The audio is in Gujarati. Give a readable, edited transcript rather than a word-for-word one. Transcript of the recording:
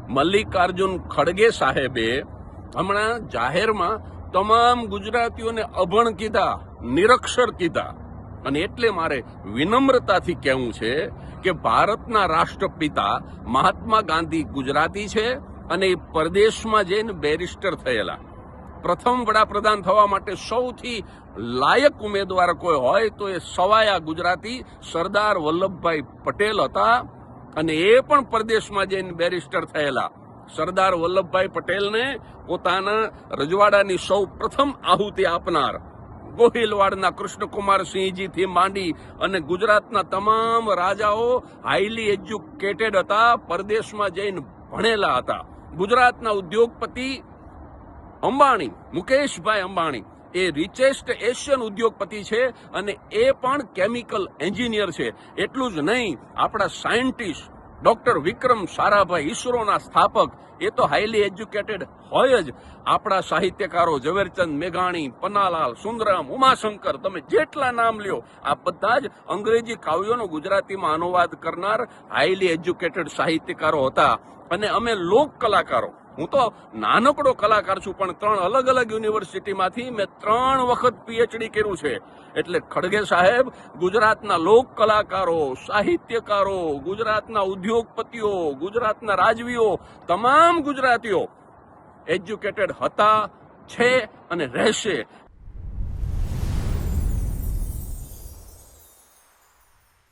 મલ્લિકાર્જુન ખડગે સાહેબે હમણાં જાહેરમાં તમામ ગુજરાતીઓને અભણ કીધા, નિરક્ષર કીધા. અને એટલે મારે વિનમ્રતાથી કહેવું છે કે ભારતના રાષ્ટ્રપિતા મહાત્મા ગાંધી ગુજરાતી છે અને એ પરદેશમાં જઈને બેરિસ્ટર થયેલા. પ્રથમ વડાપ્રધાન થવા માટે સૌથી લાયક ઉમેદવાર કોઈ હોય તો એ સવાયા ગુજરાતી સરદાર વલ્લભભાઈ પટેલ હતા અને એ પણ પરદેશમાં જઈને બેરિસ્ટર થયેલા. સરદાર વલ્લભભાઈ પટેલને પોતાના રજવાડાની સૌ પ્રથમ આહુતિ આપનાર ગોહિલવાડના કૃષ્ણકુમારસિંહજીથી માંડી અને ગુજરાતના તમામ રાજાઓ હાઈલી એજ્યુકેટેડ હતા, પરદેશમાં જઈને ભણેલા હતા. ગુજરાતના ઉદ્યોગપતિ અંબાણી, મુકેશભાઈ અંબાણી એ રિચેસ્ટ એશિયન ઉદ્યોગપતિ છે અને એ પણ કેમિકલ એન્જિનિયર છે. એટલું જ નહીં, આપણા સાયન્ટિસ્ટ ડોક્ટર વિક્રમ સારાભાઈ, ઈસરોના સ્થાપક, એ તો હાઈલી એજ્યુકેટેડ હોય જ. આપણા સાહિત્યકારો ઝવેરચંદ મેઘાણી, પન્નાલાલ, સુંદરમ, ઉમાશંકર, તમે જેટલા નામ લ્યો, આ બધા જ અંગ્રેજી કાવ્યોનો ગુજરાતીમાં અનુવાદ કરનાર હાઈલી એજ્યુકેટેડ સાહિત્યકારો હતા. અને અમે લોક કલાકારો, હું તો નાનકડો કલાકાર છું, પણ 3 અલગ અલગ યુનિવર્સિટીમાંથી મેં 3 વખત પીએચડી કર્યું છે. એટલે ખડગે સાહેબ ગુજરાતના લોક કલાકારો, સાહિત્યકારો, ગુજરાતના ઉદ્યોગપતિઓ, ગુજરાતના રાજવીઓ, તમામ ગુજરાતીઓ એજ્યુકેટેડ હતા, છે અને રહેશે.